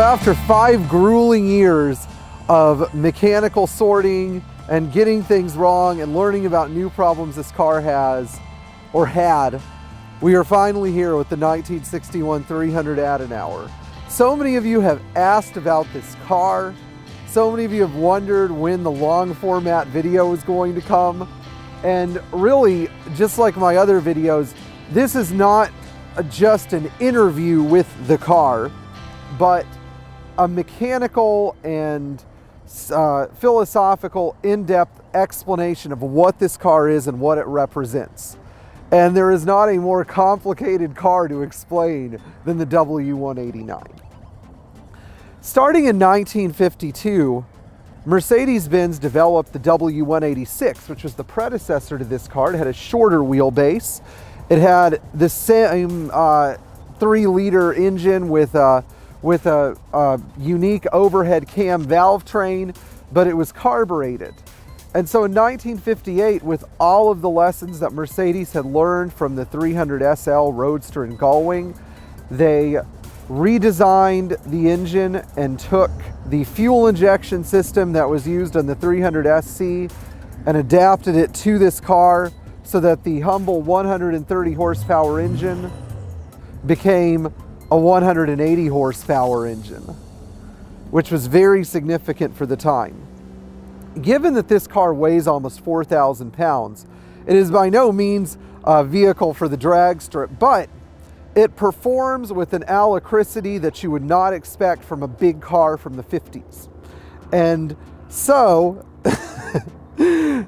after 5 grueling years of mechanical sorting and getting things wrong and learning about new problems this car has, or had, we are finally here with the 1961 300 Adenauer. So many of you have asked about this car. So many of you have wondered when the long format video is going to come. And really, just like my other videos, this is not just an interview with the car, but a mechanical and philosophical, in-depth explanation of what this car is and what it represents. And there is not a more complicated car to explain than the W189. Starting in 1952, Mercedes-Benz developed the W186, which was the predecessor to this car. It had a shorter wheelbase. It had the same 3-liter engine with a unique overhead cam valve train, but it was carbureted. And so in 1958, with all of the lessons that Mercedes had learned from the 300 SL Roadster and Gullwing, they redesigned the engine and took the fuel injection system that was used on the 300 SC and adapted it to this car so that the humble 130 horsepower engine became a 180 horsepower engine, which was very significant for the time. Given that this car weighs almost 4,000 pounds, it is by no means a vehicle for the drag strip, but it performs with an alacrity that you would not expect from a big car from the 50s. And so,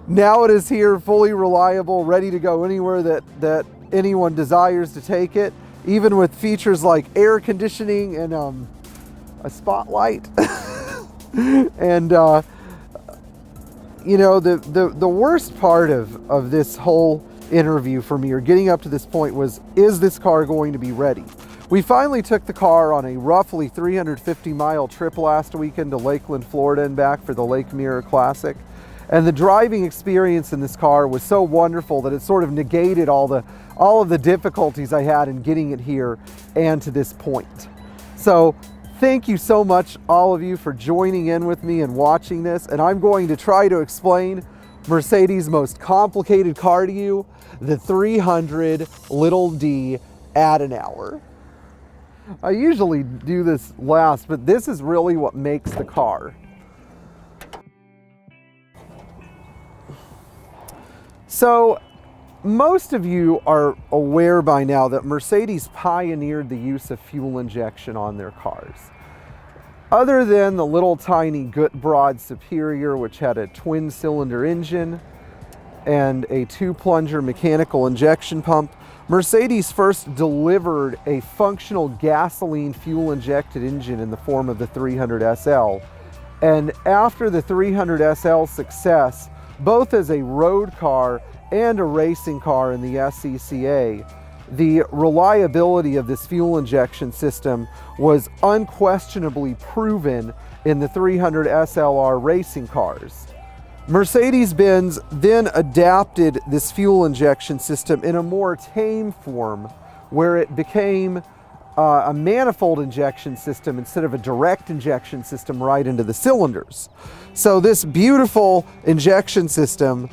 now it is here, fully reliable, ready to go anywhere that anyone desires to take it, even with features like air conditioning and a spotlight. And you know, the worst part of this whole interview for me, or getting up to this point, was, is this car going to be ready? We finally took the car on a roughly 350-mile trip last weekend to Lakeland, Florida and back for the Lake Mirror Classic. And the driving experience in this car was so wonderful that it sort of negated all of the difficulties I had in getting it here and to this point. So thank you so much, all of you, for joining in with me and watching this. And I'm going to try to explain Mercedes' most complicated car to you, the 300 little d Adenauer. I usually do this last, but this is really what makes the car. So, most of you are aware by now that Mercedes pioneered the use of fuel injection on their cars. Other than the little tiny Gutbrod Superior, which had a twin-cylinder engine and a 2-plunger mechanical injection pump, Mercedes first delivered a functional gasoline fuel-injected engine in the form of the 300 SL. And after the 300 SL's success, both as a road car and a racing car in the SCCA, the reliability of this fuel injection system was unquestionably proven in the 300 SLR racing cars. Mercedes-Benz then adapted this fuel injection system in a more tame form, where it became a manifold injection system instead of a direct injection system right into the cylinders. So this beautiful injection system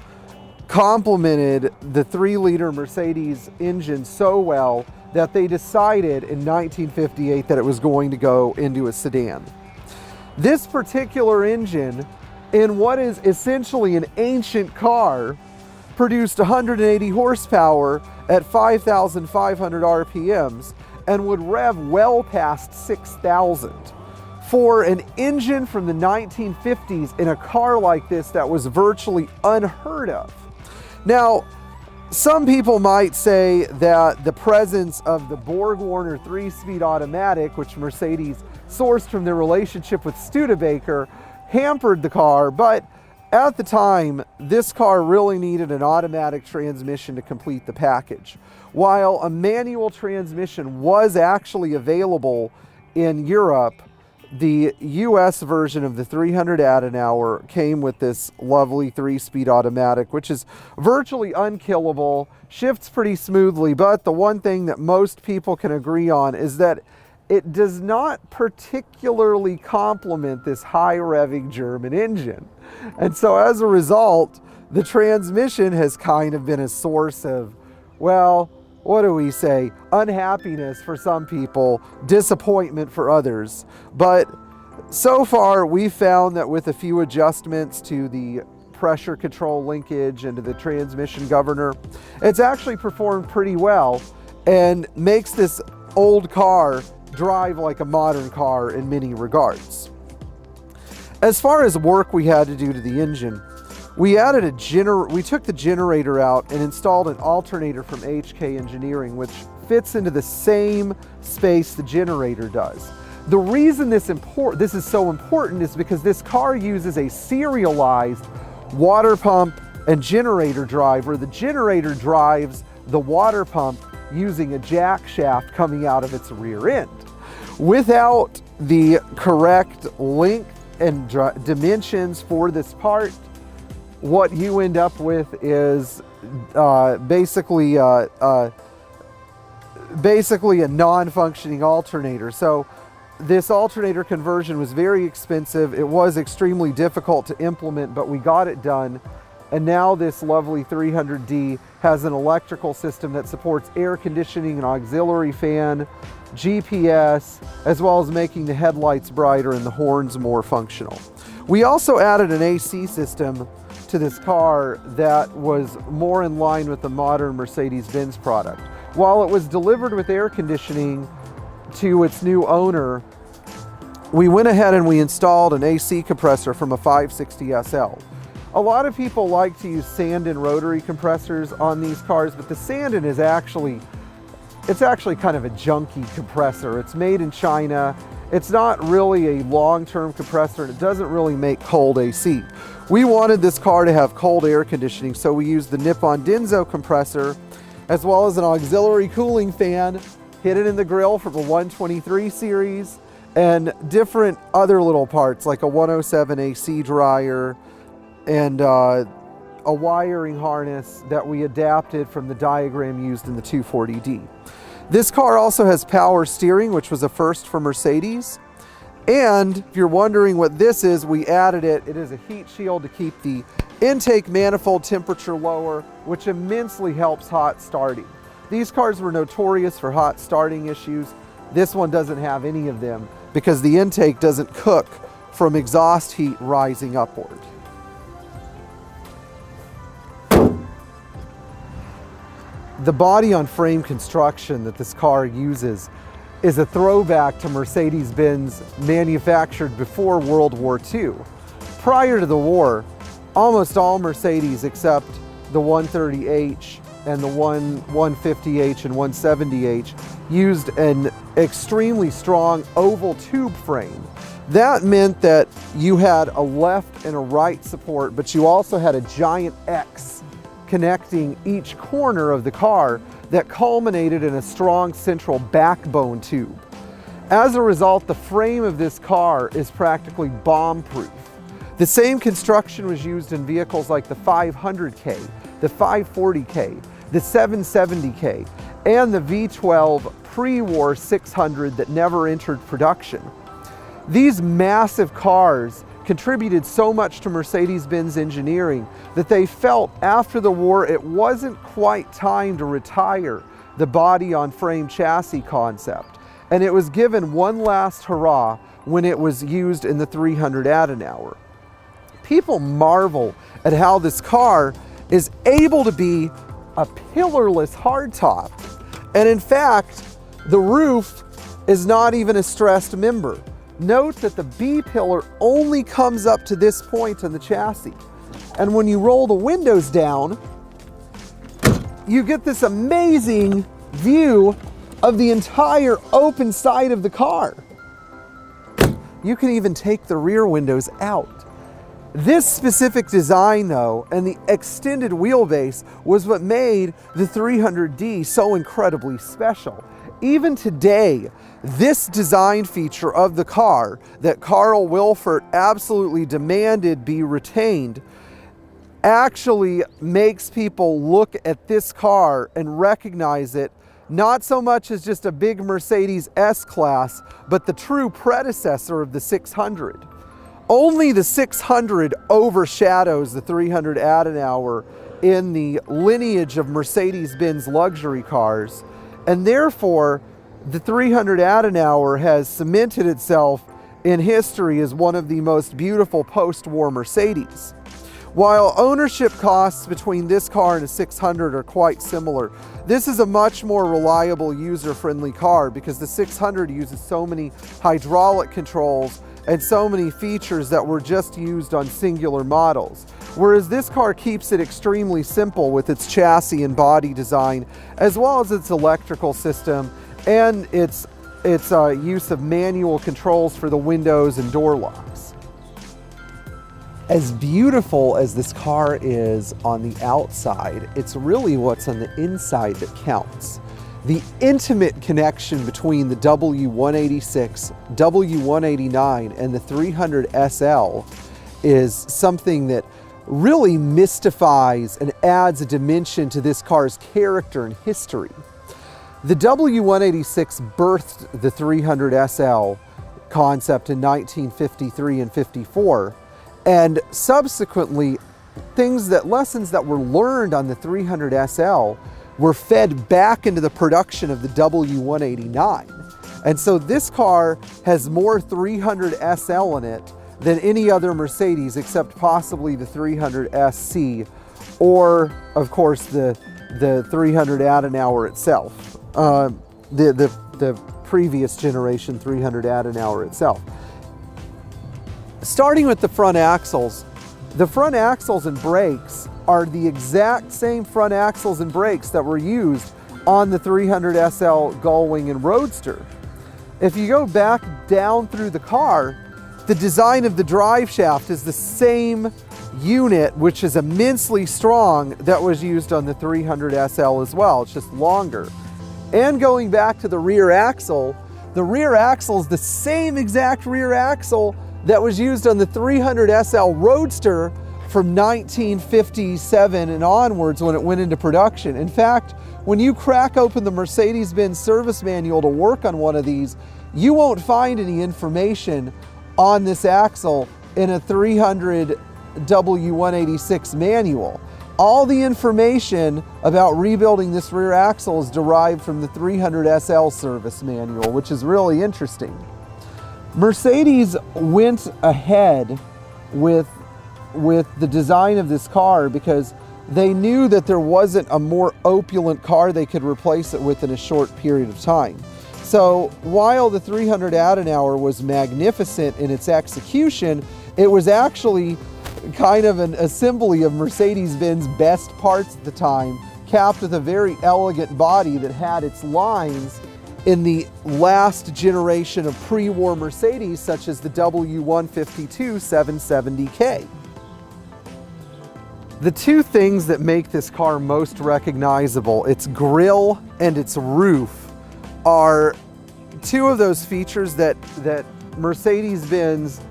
complemented the 3-liter Mercedes engine so well that they decided in 1958 that it was going to go into a sedan. This particular engine, in what is essentially an ancient car, produced 180 horsepower at 5,500 RPMs and would rev well past 6,000. For an engine from the 1950s in a car like this, that was virtually unheard of. Now, some people might say that the presence of the Borg-Warner 3-speed automatic, which Mercedes sourced from their relationship with Studebaker, hampered the car, but at the time, this car really needed an automatic transmission to complete the package. While a manual transmission was actually available in Europe, the US version of the 300 Adenauer came with this lovely 3-speed automatic, which is virtually unkillable, shifts pretty smoothly, but the one thing that most people can agree on is that it does not particularly complement this high revving German engine. And so as a result, the transmission has kind of been a source of, well, what do we say? Unhappiness for some people, disappointment for others. But so far, we found that with a few adjustments to the pressure control linkage and to the transmission governor, it's actually performed pretty well and makes this old car drive like a modern car in many regards. As far as work we had to do to the engine, we took the generator out and installed an alternator from HK Engineering, which fits into the same space the generator does. The reason this is so important is because this car uses a serialized water pump and generator drive, where the generator drives the water pump using a jack shaft coming out of its rear end. Without the correct length and dimensions for this part, what you end up with is basically a non-functioning alternator. So this alternator conversion was very expensive. It was extremely difficult to implement, but we got it done. And now this lovely 300D has an electrical system that supports air conditioning, an auxiliary fan, GPS, as well as making the headlights brighter and the horns more functional. We also added an AC system to this car that was more in line with the modern Mercedes-Benz product. While it was delivered with air conditioning to its new owner, we went ahead and we installed an AC compressor from a 560 SL. A lot of people like to use Sandin rotary compressors on these cars, but the Sandin is actually kind of a junky compressor. It's made in China. It's not really a long-term compressor, and it doesn't really make cold AC. We wanted this car to have cold air conditioning, so we used the Nippon Denso compressor, as well as an auxiliary cooling fan, hidden in the grill from a 123 series, and different other little parts like a 107 AC dryer, and a wiring harness that we adapted from the diagram used in the 240D. This car also has power steering, which was a first for Mercedes. And if you're wondering what this is, we added it. It is a heat shield to keep the intake manifold temperature lower, which immensely helps hot starting. These cars were notorious for hot starting issues. This one doesn't have any of them because the intake doesn't cook from exhaust heat rising upward. The body-on-frame construction that this car uses is a throwback to Mercedes-Benz manufactured before World War II. Prior to the war, almost all Mercedes except the 130H and the 150H and 170H used an extremely strong oval tube frame. That meant that you had a left and a right support, but you also had a giant X connecting each corner of the car that culminated in a strong central backbone tube. As a result, the frame of this car is practically bomb-proof. The same construction was used in vehicles like the 500K, the 540K, the 770K, and the V12 pre-war 600 that never entered production. These massive cars contributed so much to Mercedes-Benz engineering that they felt after the war it wasn't quite time to retire the body-on-frame chassis concept, and it was given one last hurrah when it was used in the 300 Adenauer. People marvel at how this car is able to be a pillarless hardtop, and in fact, the roof is not even a stressed member. Note that the B-pillar only comes up to this point in the chassis. And when you roll the windows down, you get this amazing view of the entire open side of the car. You can even take the rear windows out. This specific design though, and the extended wheelbase was what made the 300D so incredibly special. Even today, this design feature of the car that Carl Wilfert absolutely demanded be retained actually makes people look at this car and recognize it not so much as just a big Mercedes S-Class, but the true predecessor of the 600. Only the 600 overshadows the 300 Adenauer in the lineage of Mercedes-Benz luxury cars, and therefore the 300 Adenauer has cemented itself in history as one of the most beautiful post-war Mercedes. While ownership costs between this car and a 600 are quite similar, this is a much more reliable, user-friendly car because the 600 uses so many hydraulic controls and so many features that were just used on singular models. Whereas this car keeps it extremely simple with its chassis and body design, as well as its electrical system and its use of manual controls for the windows and door locks. As beautiful as this car is on the outside, it's really what's on the inside that counts. The intimate connection between the W186, W189, and the 300 SL is something that really mystifies and adds a dimension to this car's character and history. The W186 birthed the 300 SL concept in 1953 and 54, and subsequently lessons that were learned on the 300 SL were fed back into the production of the W189. And so this car has more 300 SL in it than any other Mercedes except possibly the 300 SC, or of course the 300 Adenauer itself, the previous generation 300 Adenauer itself. Starting with the front axles and brakes are the exact same front axles and brakes that were used on the 300 SL Gullwing and Roadster. If you go back down through the car, the design of the drive shaft is the same unit, which is immensely strong, that was used on the 300 SL as well. It's just longer. And going back to the rear axle is the same exact rear axle that was used on the 300 SL Roadster from 1957 and onwards when it went into production. In fact, when you crack open the Mercedes-Benz service manual to work on one of these, you won't find any information on this axle in a 300 W186 manual. All the information about rebuilding this rear axle is derived from the 300 SL service manual, which is really interesting. Mercedes went ahead with the design of this car because they knew that there wasn't a more opulent car they could replace it with in a short period of time. So while the 300 Adenauer was magnificent in its execution, it was actually kind of an assembly of Mercedes-Benz best parts at the time, capped with a very elegant body that had its lines in the last generation of pre-war Mercedes, such as the W152 770K. The two things that make this car most recognizable, its grille and its roof, are two of those features that Mercedes-Benz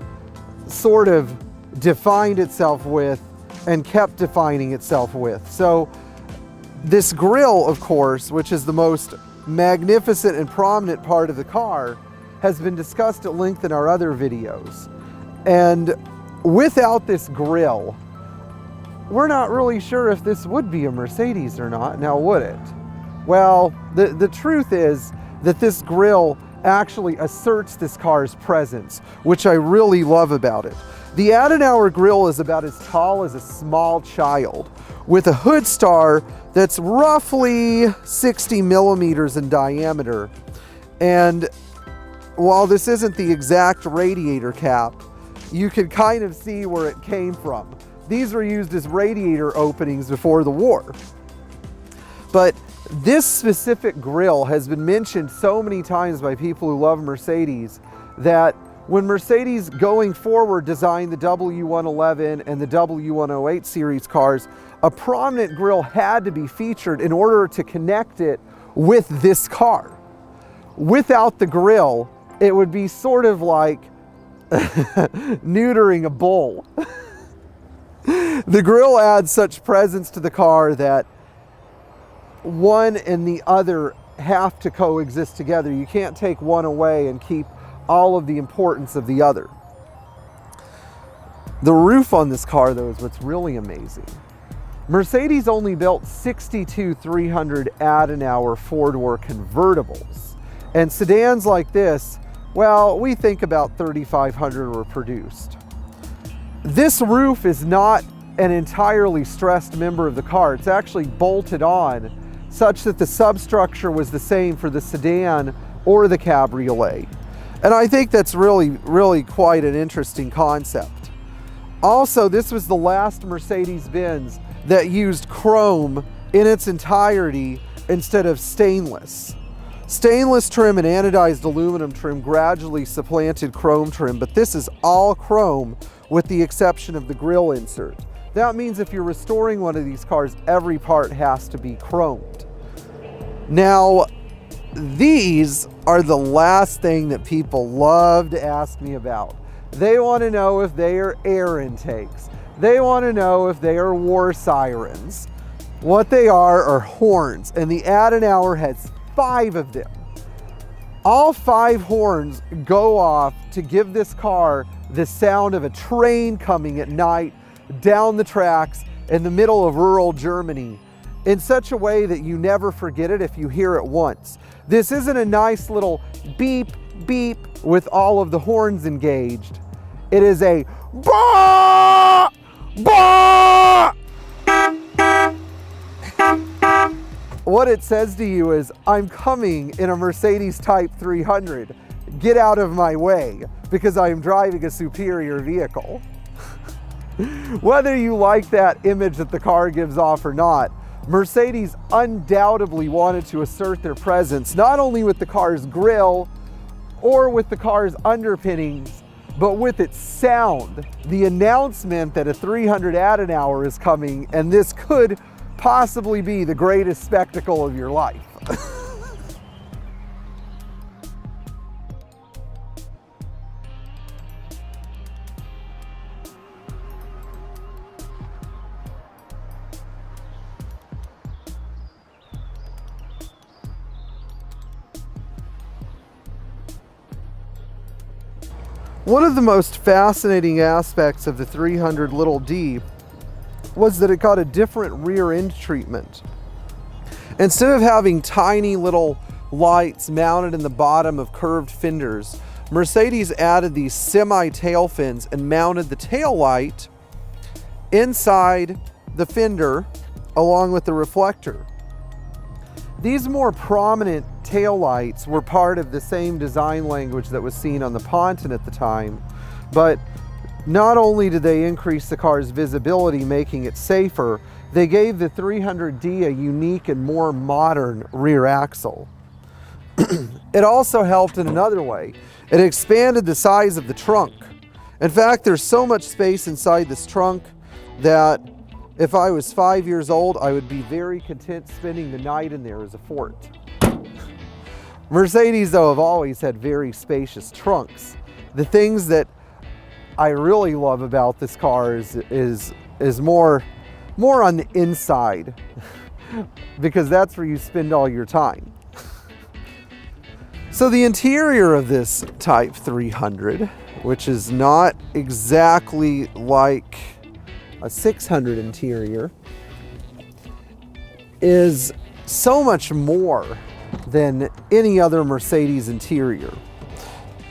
sort of defined itself with and kept defining itself with. So this grille, of course, which is the most magnificent and prominent part of the car, has been discussed at length in our other videos. And without this grille, we're not really sure if this would be a Mercedes or not. Now, would it? Well, the truth is that this grille actually asserts this car's presence, which I really love about it. The Adenauer grille is about as tall as a small child, with a hood star that's roughly 60 millimeters in diameter. And while this isn't the exact radiator cap, you can kind of see where it came from. These were used as radiator openings before the war. But this specific grille has been mentioned so many times by people who love Mercedes that when Mercedes going forward designed the W111 and the W108 series cars, a prominent grille had to be featured in order to connect it with this car. Without the grille, it would be sort of like neutering a bull. The grille adds such presence to the car that one and the other have to coexist together. You can't take one away and keep all of the importance of the other. The roof on this car, though, is what's really amazing. Mercedes only built 62 300 Adenauer four-door convertibles. And sedans like this, well, we think about 3,500 were produced. This roof is not an entirely stressed member of the car. It's actually bolted on such that the substructure was the same for the sedan or the cabriolet. And I think that's really quite an interesting concept. Also, this was the last Mercedes-Benz that used chrome in its entirety instead of stainless. Stainless trim and anodized aluminum trim gradually supplanted chrome trim, but this is all chrome with the exception of the grille insert. That means if you're restoring one of these cars, every part has to be chromed. Now, these are the last thing that people love to ask me about. They want to know if they are air intakes. They want to know if they are war sirens. What they are horns, and the Adenauer has 5 of them. All 5 horns go off to give this car the sound of a train coming at night down the tracks in the middle of rural Germany in such a way that you never forget it if you hear it once. This isn't a nice little beep, beep with all of the horns engaged. It is a bah, bah. What it says to you is, I'm coming in a Mercedes Type 300. Get out of my way, because I am driving a superior vehicle. Whether you like that image that the car gives off or not, Mercedes undoubtedly wanted to assert their presence, not only with the car's grille or with the car's underpinnings, but with its sound. The announcement that a 300 Adenauer is coming, and this could possibly be the greatest spectacle of your life. One of the most fascinating aspects of the 300 little d was that it got a different rear end treatment. Instead of having tiny little lights mounted in the bottom of curved fenders, Mercedes added these semi-tail fins and mounted the tail light inside the fender along with the reflector. These more prominent tail lights were part of the same design language that was seen on the Ponton at the time, but not only did they increase the car's visibility, making it safer, they gave the 300D a unique and more modern rear axle. It also helped in another way. It expanded the size of the trunk. In fact, there's so much space inside this trunk that if I was 5 years old, I would be very content spending the night in there as a fort. Mercedes, though, have always had very spacious trunks. The things that I really love about this car is more on the inside, because that's where you spend all your time. So the interior of this Type 300, which is not exactly like a 600 interior, is so much more than any other Mercedes interior,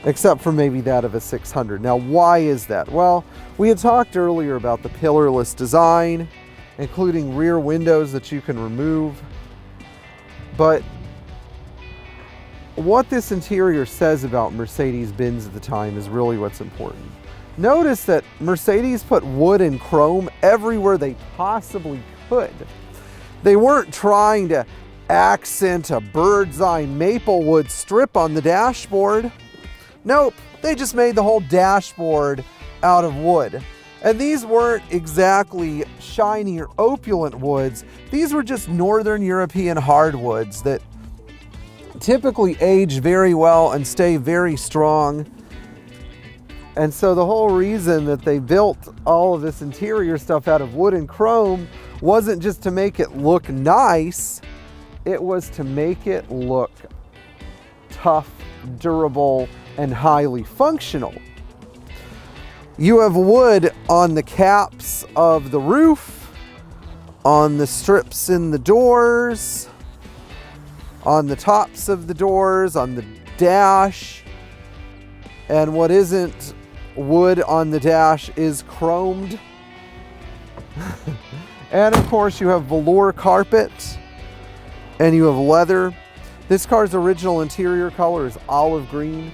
except for maybe that of a 600. Now, why is that? Well, we had talked earlier about the pillarless design, including rear windows that you can remove. But what this interior says about Mercedes-Benz at the time is really what's important. Notice that Mercedes put wood and chrome everywhere they possibly could. They weren't trying to accent a bird's eye maple wood strip on the dashboard. Nope, they just made the whole dashboard out of wood. And these weren't exactly shiny or opulent woods. These were just Northern European hardwoods that typically age very well and stay very strong. And so the whole reason that they built all of this interior stuff out of wood and chrome wasn't just to make it look nice. it was to make it look tough, durable, and highly functional. You have wood on the caps of the roof, on the strips in the doors, on the tops of the doors, on the dash, and what isn't wood on the dash is chromed. And of course you have velour carpet, and you have leather. This car's original interior color is olive green,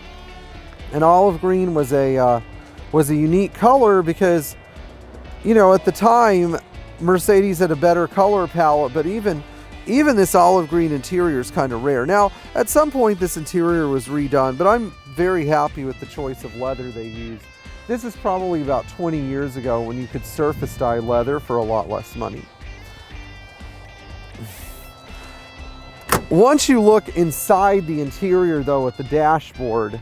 and olive green was a unique color because, you know, at the time Mercedes had a better color palette, but even this olive green interior is kind of rare. Now, at some point this interior was redone, but I'm very happy with the choice of leather they used. This is probably about 20 years ago when you could surface dye leather for a lot less money. Once you look inside the interior though at the dashboard,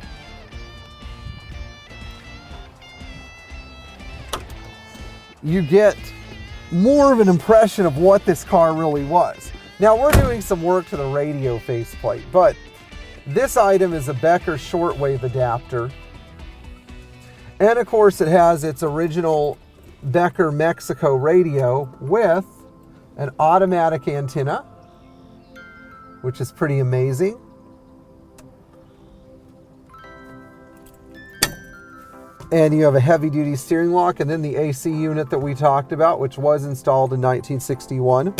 you get more of an impression of what this car really was. Now we're doing some work to the radio faceplate, but this item is a Becker shortwave adapter. And of course it has its original Becker Mexico radio with an automatic antenna, which is pretty amazing. And you have a heavy duty steering lock, and then the AC unit that we talked about, which was installed in 1961.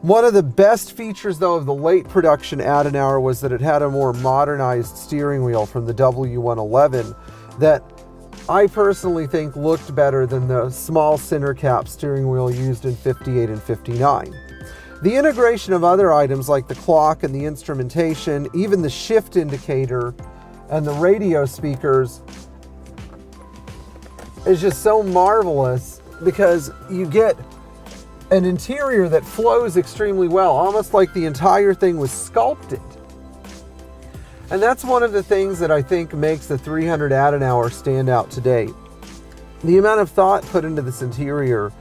One of the best features though of the late production Adenauer was that it had a more modernized steering wheel from the W111 that I personally think looked better than the small center cap steering wheel used in 58 and 59. The integration of other items like the clock and the instrumentation, even the shift indicator and the radio speakers is just so marvelous because you get an interior that flows extremely well, almost like the entire thing was sculpted. And that's one of the things that I think makes the 300 Adenauer stand out today. The amount of thought put into this interior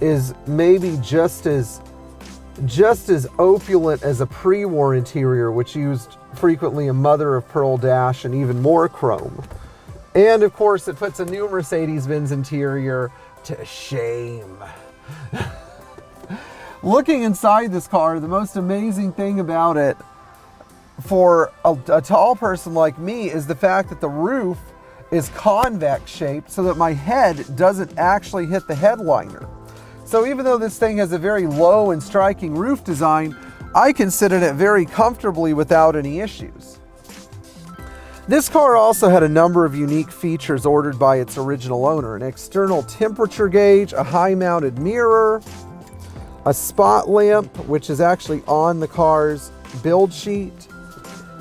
is maybe just as opulent as a pre-war interior, which used frequently a mother of pearl dash and even more chrome. And of course it puts a new Mercedes-Benz interior to shame. Looking inside this car, the most amazing thing about it for a tall person like me is the fact that the roof is convex shaped so that my head doesn't actually hit the headliner. So even though this thing has a very low and striking roof design, I can sit in it very comfortably without any issues. This car also had a number of unique features ordered by its original owner: an external temperature gauge, a high-mounted mirror, a spot lamp, which is actually on the car's build sheet,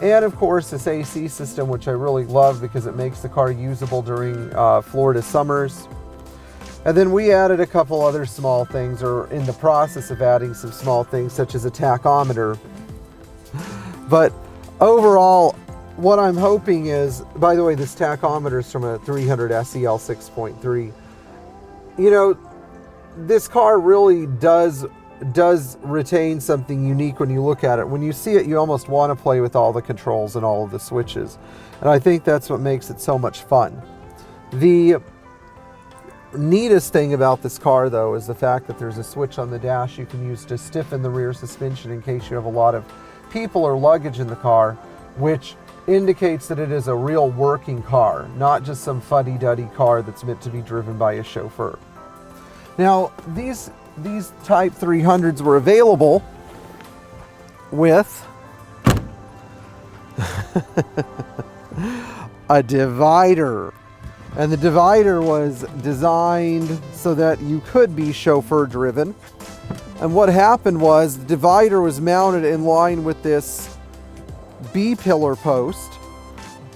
and of course this AC system, which I really love because it makes the car usable during Florida summers. And then we added a couple other small things, or in the process of adding some small things such as a tachometer. But overall, what I'm hoping is, by the way, this tachometer is from a 300 SEL 6.3. You know, this car really does retain something unique when you look at it. When you see it, you almost want to play with all the controls and all of the switches. And I think that's what makes it so much fun. The neatest thing about this car, though, is the fact that there's a switch on the dash you can use to stiffen the rear suspension in case you have a lot of people or luggage in the car, which indicates that it is a real working car, not just some fuddy-duddy car that's meant to be driven by a chauffeur. Now, these Type 300s were available with a divider. And the divider was designed so that you could be chauffeur driven. And what happened was the divider was mounted in line with this B-pillar post,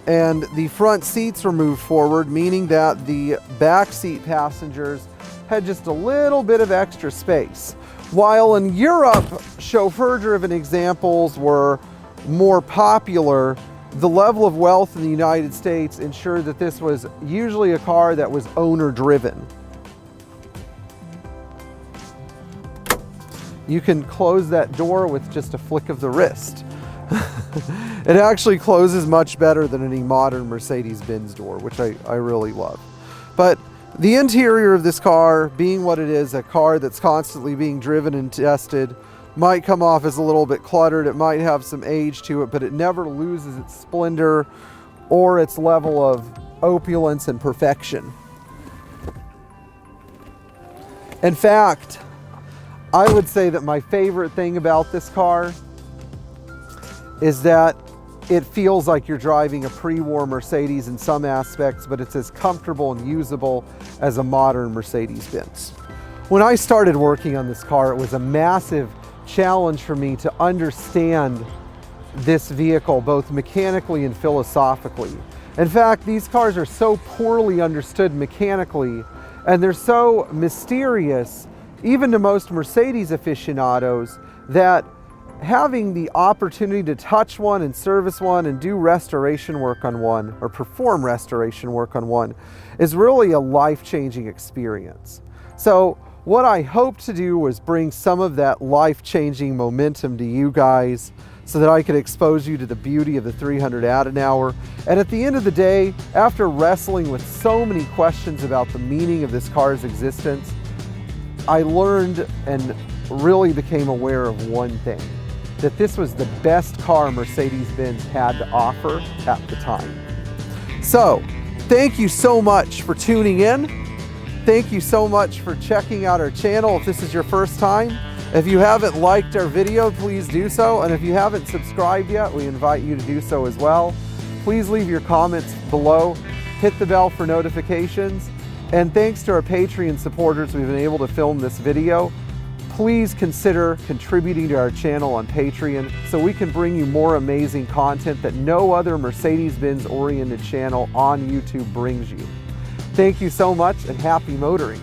and the front seats were moved forward, meaning that the back seat passengers had just a little bit of extra space. While in Europe, chauffeur-driven examples were more popular, the level of wealth in the United States ensured that this was usually a car that was owner-driven. You can close that door with just a flick of the wrist. It actually closes much better than any modern Mercedes-Benz door, which I really love. But the interior of this car, being what it is, a car that's constantly being driven and tested, might come off as a little bit cluttered. It might have some age to it, but it never loses its splendor or its level of opulence and perfection. In fact, I would say that my favorite thing about this car is that it feels like you're driving a pre-war Mercedes in some aspects, but it's as comfortable and usable as a modern Mercedes-Benz. When I started working on this car, it was a massive challenge for me to understand this vehicle, both mechanically and philosophically. In fact, these cars are so poorly understood mechanically, and they're so mysterious, even to most Mercedes aficionados, that having the opportunity to touch one and service one and do restoration work on one, or perform restoration work on one, is really a life-changing experience. So what I hope to do was bring some of that life-changing momentum to you guys so that I could expose you to the beauty of the 300 Adenauer. And at the end of the day, after wrestling with so many questions about the meaning of this car's existence, I learned and really became aware of one thing, that this was the best car Mercedes-Benz had to offer at the time. So, thank you so much for tuning in. Thank you so much for checking out our channel if this is your first time. If you haven't liked our video, please do so. And if you haven't subscribed yet, we invite you to do so as well. Please leave your comments below. Hit the bell for notifications. And thanks to our Patreon supporters, we've been able to film this video. Please consider contributing to our channel on Patreon so we can bring you more amazing content that no other Mercedes-Benz oriented channel on YouTube brings you. Thank you so much and happy motoring.